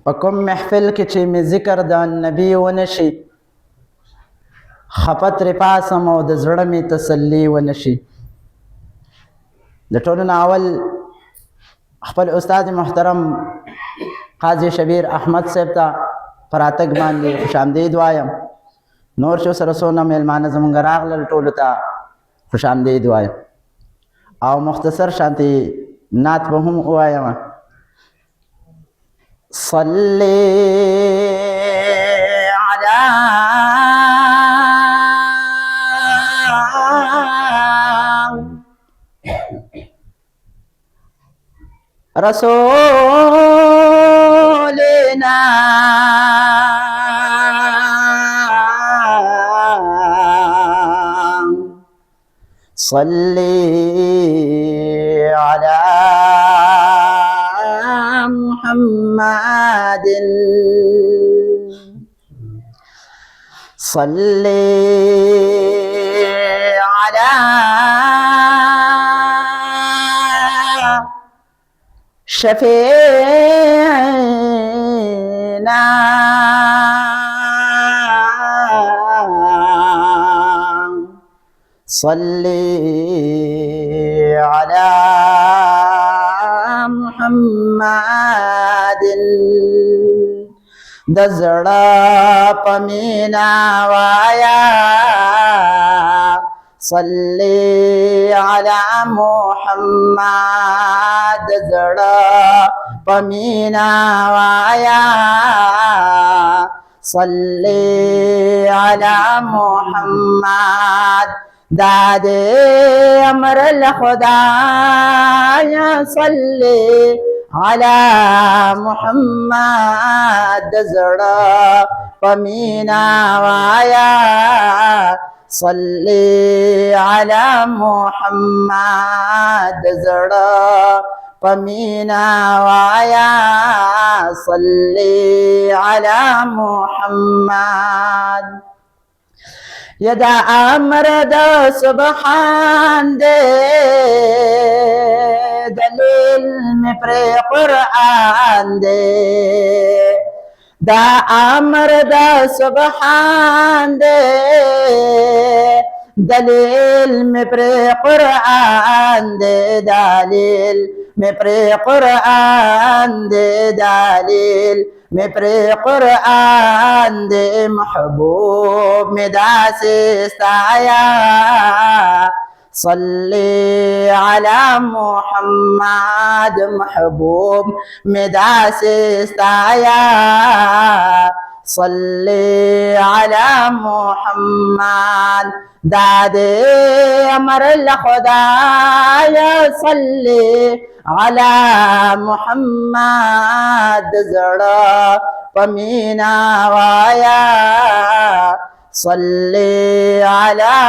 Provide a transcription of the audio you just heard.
په کوم محفل کې چې مې ذکر د نبي ونشي، خفه ترې پاسم او د زړه مې تسلي ونشي. د ټولو نه اول خپل استاد محترم قاضي شبیر احمد صاحب ته په راتګ باندې خوش آمدید وایم. نور چې سره څونه میلمانه زمونږ راغلل ټولو ته خوش آمدید وایم او مختصر شانتي نعت به هم ووایم. صلی علی رسولنا صلی علی محمد صلی علی شفیعنا صلی علی محمد د زړه په مینا وایا صلی علی محمد د زړه په مینا وایا صلی علی محمد داد امر الخدایا صلی علی محمد زړه په مینا وایا صلی علی محمد زړه په مینا وایا صلی علی محمد. یدا امر د سبحان دے دلیل میں پر قرآن دے دا امر دا سبحان دے دلیل میں پر قرآن دے دلیل میں پر قرآن دے دلیل میں پر قرآن دے محبوب میں داسستایا صلی علی محمد محبوب میں داسستایا صلی علی محمد داد امر الخدایا صلی علی محمد زړه په مینا وایا صلی علی